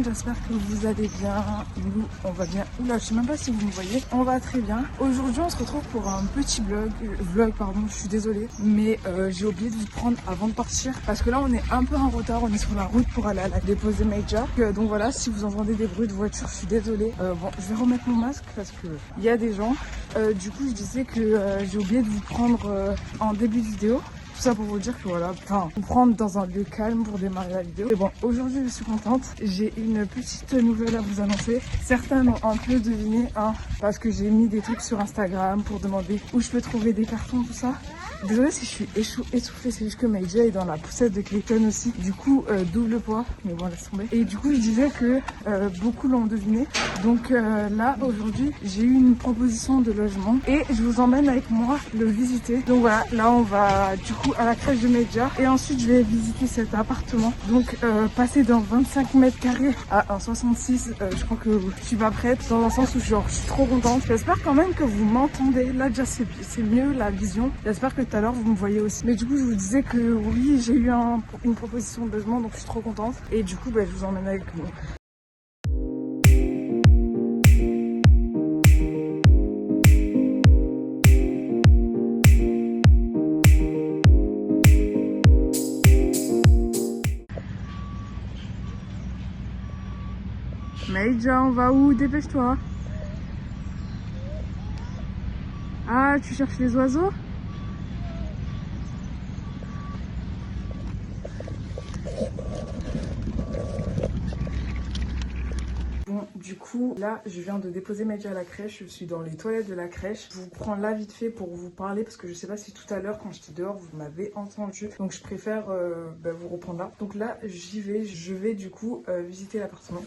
J'espère que vous allez bien. Nous, on va bien. Oula, je sais même pas si vous me voyez. On va très bien. Aujourd'hui, on se retrouve pour un petit vlog, pardon, je suis désolée. Mais j'ai oublié de vous prendre avant de partir. Parce que là, on est un peu en retard. On est sur la route pour aller à la déposer Major. Donc voilà, si vous entendez des bruits de voiture, je suis désolée. Bon, je vais remettre mon masque parce que il y a des gens. Du coup, je disais que j'ai oublié de vous prendre en début de vidéo. Tout ça pour vous dire que voilà, enfin, vous prendre dans un lieu calme pour démarrer la vidéo. Et bon, aujourd'hui je suis contente. J'ai une petite nouvelle à vous annoncer. Certains l'ont un peu deviné, hein, parce que j'ai mis des trucs sur Instagram pour demander où je peux trouver des cartons, tout ça. Désolée si je suis essoufflée, c'est juste que Maïja est dans la poussette de Clayton aussi. Du coup, double poids, mais bon, laisse tomber. Et du coup, je disais que beaucoup l'ont deviné. Donc là, aujourd'hui, j'ai eu une proposition de logement et je vous emmène avec moi le visiter. Donc voilà, là, on va du coup à la crèche de Maïja et ensuite, je vais visiter cet appartement. Donc, passer dans 25 mètres carrés à un 66, je crois que je suis pas prête. Dans un sens où genre, je suis trop contente. J'espère quand même que vous m'entendez. Là, déjà, c'est mieux la vision. J'espère que tout à l'heure vous me voyez aussi. Mais du coup je vous disais que oui, j'ai eu une proposition de logement, donc je suis trop contente. Et du coup je vous emmène avec nous. Maïja, on va où? Dépêche-toi. Ah, tu cherches les oiseaux? Bon, du coup, là, je viens de déposer Maïja à la crèche. Je suis dans les toilettes de la crèche. Je vous prends là vite fait pour vous parler parce que je sais pas si tout à l'heure, quand j'étais dehors, vous m'avez entendu. Donc, je préfère vous reprendre là. Donc là, j'y vais. Je vais du coup visiter l'appartement.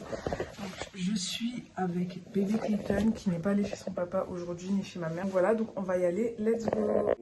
Je suis avec bébé Clayton qui n'est pas allé chez son papa aujourd'hui ni chez ma mère. Voilà, donc on va y aller. Let's go!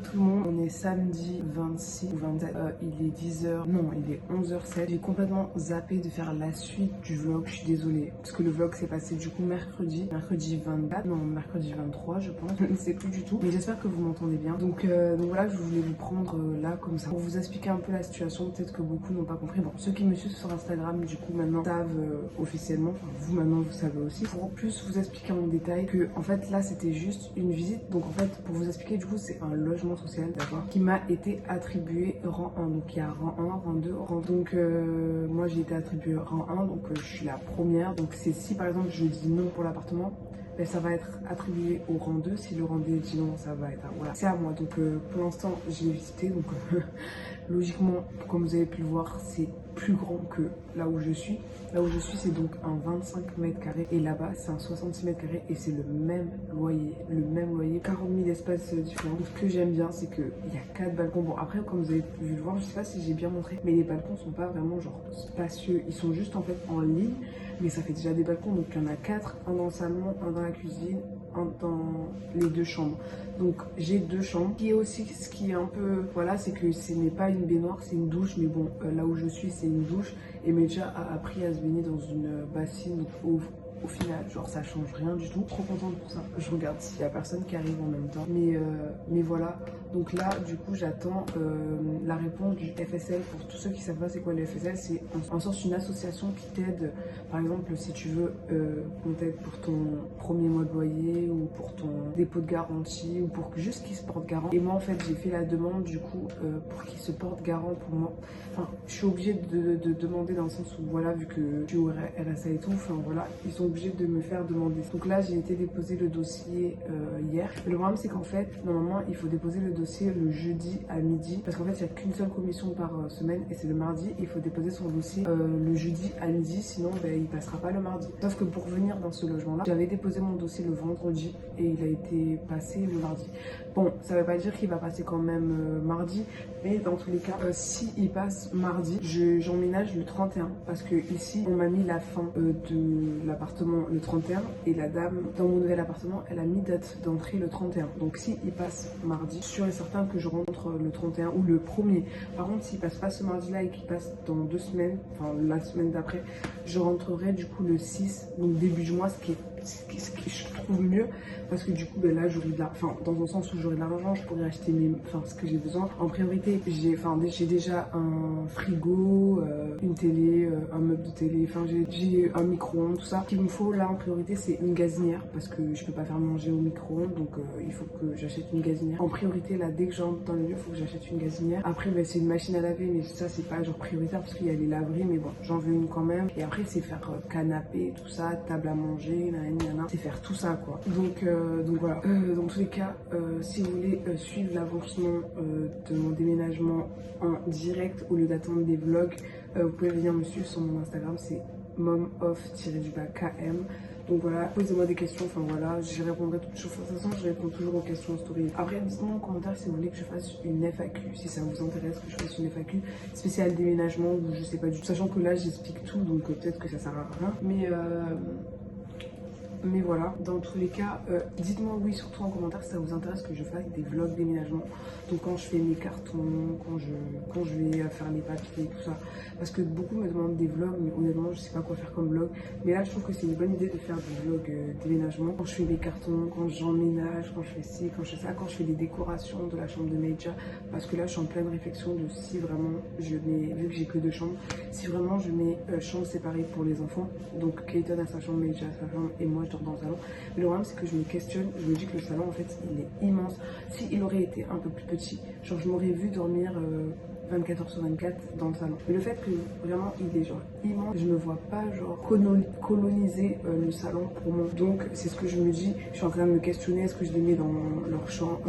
Tout le monde, on est samedi 26 ou 27, il est 10h, non il est 11h07. J'ai complètement zappé de faire la suite du vlog, je suis désolée parce que le vlog s'est passé du coup mercredi 24, non mercredi 23 je pense, je ne sais plus du tout, mais j'espère que vous m'entendez bien. Donc voilà, je voulais vous prendre là comme ça pour vous expliquer un peu la situation, peut-être que beaucoup n'ont pas compris. Bon, ceux qui me suivent sur Instagram du coup maintenant savent officiellement, enfin vous maintenant vous savez aussi, pour plus vous expliquer en détail que en fait là c'était juste une visite. Donc en fait pour vous expliquer, du coup c'est un logement social, d'accord, qui m'a été attribué rang 1. Donc il y y a rang 1, rang 2, rang 2. Donc moi j'ai été attribuée rang 1, donc je suis la première. Donc c'est si par exemple je dis non pour l'appartement, ben, ça va être attribué au rang 2. Si le rang 2 dit non, ça va être voilà. C'est à moi. Donc pour l'instant j'ai visité. Donc logiquement, comme vous avez pu le voir, c'est plus grand que là où je suis. Là où je suis, c'est donc un 25 mètres carrés. Et là-bas, c'est un 66 mètres carrés. Et c'est le même loyer. 40 000 espaces différents. Ce que j'aime bien, c'est qu'il y a 4 balcons. Bon, après, comme vous avez pu le voir, je sais pas si j'ai bien montré, mais les balcons sont pas vraiment genre spacieux. Ils sont juste en fait en ligne. Mais ça fait déjà des balcons. Donc il y en a 4. Un dans le salon, un dans la cuisine, un dans les 2 chambres. Donc j'ai 2 chambres. Ce qui est un peu, voilà, c'est que ce n'est pas une baignoire, c'est une douche. Mais bon, là où je suis, c'est une douche. Et Medja a appris à se baigner dans une bassine. Au final, genre ça change rien du tout. Trop contente pour ça. Je regarde s'il y a personne qui arrive en même temps. Mais voilà. Donc là, du coup, j'attends la réponse du FSL. Pour tous ceux qui savent pas c'est quoi le FSL, c'est en sorte une association qui t'aide. Par exemple, si tu veux qu'on t'aide pour ton premier mois de loyer ou pour ton dépôt de garantie ou pour juste qu'il se porte garant. Et moi, en fait, j'ai fait la demande du coup pour qu'il se porte garant pour moi. Enfin, je suis obligée de demander dans le sens où voilà, vu que je suis au RSA et tout, enfin voilà, ils sont obligés de me faire demander. Donc là, j'ai été déposer le dossier hier. Mais le problème, c'est qu'en fait, normalement, il faut déposer le dossier le jeudi à midi. Parce qu'en fait, il n'y a qu'une seule commission par semaine et c'est le mardi. Et il faut déposer son dossier le jeudi à midi, sinon ben, il passera pas le mardi. Sauf que pour venir dans ce logement-là, j'avais déposé mon dossier le vendredi et il a été passé le mardi. Bon, ça veut pas dire qu'il va passer quand même mardi, mais dans tous les cas, si il passe mardi, j'emménage le 31 parce que ici, on m'a mis la fin de l'appartement le 31 et la dame dans mon nouvel appartement, elle a mis date d'entrée le 31. Donc si il passe mardi, sûr et certain que je rentre le 31 ou le 1er. Par contre, s'il passe pas ce mardi-là et qu'il passe dans 2 semaines, enfin la semaine d'après, je rentrerai du coup le 6, donc début du mois, ce qui je trouve mieux parce que du coup ben là j'aurai de l'argent, enfin dans un sens où j'aurai de l'argent, je pourrais acheter ce que j'ai besoin. En priorité j'ai déjà un frigo, une télé, un meuble de télé, enfin j'ai un micro-ondes, tout ça. Ce qu'il me faut là en priorité c'est une gazinière parce que je peux pas faire manger au micro-ondes, donc il faut que j'achète une gazinière. En priorité là dès que j'entre dans le lieu, il faut que j'achète une gazinière. Après ben, c'est une machine à laver, mais ça c'est pas genre prioritaire parce qu'il y a les laveries, mais bon j'en veux une quand même. Et après c'est faire canapé, tout ça, table à manger, c'est faire tout ça quoi. Donc voilà. Dans tous les cas, si vous voulez suivre l'avancement de mon déménagement en direct au lieu d'attendre des vlogs, vous pouvez venir me suivre sur mon Instagram, c'est momoff-km. Donc voilà, posez-moi des questions, enfin voilà, j'y répondrai toujours. De toute façon, je réponds toujours aux questions en story. Après, dites-moi en commentaire si vous voulez que je fasse une FAQ, si ça vous intéresse que je fasse une FAQ spéciale déménagement ou je sais pas du tout. Sachant que là, j'explique tout, donc peut-être que ça sert à rien. Mais voilà, dans tous les cas, dites-moi oui, surtout en commentaire si ça vous intéresse que je fasse des vlogs déménagement. Donc quand je fais mes cartons, quand je vais faire les papiers, tout ça. Parce que beaucoup me demandent des vlogs, mais honnêtement, je sais pas quoi faire comme vlog. Mais là, je trouve que c'est une bonne idée de faire des vlogs déménagement. Quand je fais les cartons, quand j'emménage, quand je fais ci, quand je fais ça, quand je fais les décorations de la chambre de Medja. Parce que là, je suis en pleine réflexion de si vraiment je mets, vu que j'ai que 2 chambres, si vraiment je mets chambre séparée pour les enfants. Donc Keaton a sa chambre, Medja a sa chambre et moi je dors dans le salon. Mais le problème, c'est que je me questionne, je me dis que le salon, en fait, il est immense. S'il aurait été un peu plus petit, genre je m'aurais vu dormir 24 heures sur 24 dans le salon. Mais le fait que vraiment il est genre immense, je me vois pas genre coloniser le salon pour moi. Donc c'est ce que je me dis, je suis en train de me questionner, est-ce que je les mets dans leur chambre,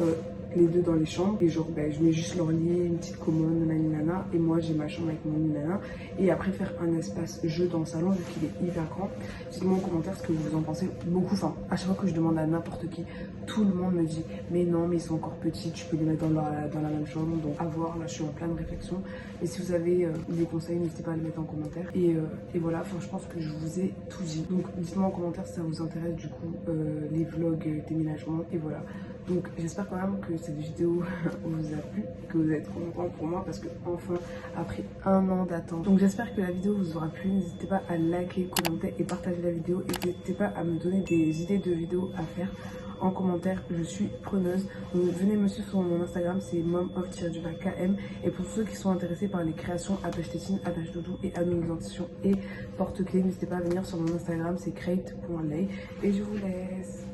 les 2 dans les chambres et genre ben, je mets juste leur lit, une petite commode, nanana, et moi j'ai ma chambre avec mon nanana, et après faire un espace jeu dans le salon vu qu'il est hyper grand. Dites-moi en commentaire ce que vous en pensez. Beaucoup, enfin à chaque fois que je demande à n'importe qui, tout le monde me dit mais non, mais ils sont encore petits, tu peux les mettre dans la même chambre. Donc à voir, là je suis en pleine réflexion, et si vous avez des conseils, n'hésitez pas à les mettre en commentaire. Et voilà, enfin je pense que je vous ai tout dit. Donc dites-moi en commentaire si ça vous intéresse du coup les vlogs déménagement. Et voilà, donc j'espère quand même que cette vidéo vous a plu, que vous êtes contents pour moi parce que enfin après 1 an d'attente. Donc j'espère que la vidéo vous aura plu. N'hésitez pas à liker, commenter et partager la vidéo, et n'hésitez pas à me donner des idées de vidéos à faire en commentaire, je suis preneuse. Donc venez me suivre sur mon Instagram, c'est momoff-km. Et pour ceux qui sont intéressés par les créations attache tétine, attache doudou et anonymisation et porte-clés, n'hésitez pas à venir sur mon Instagram, c'est crate.lay. Et je vous laisse.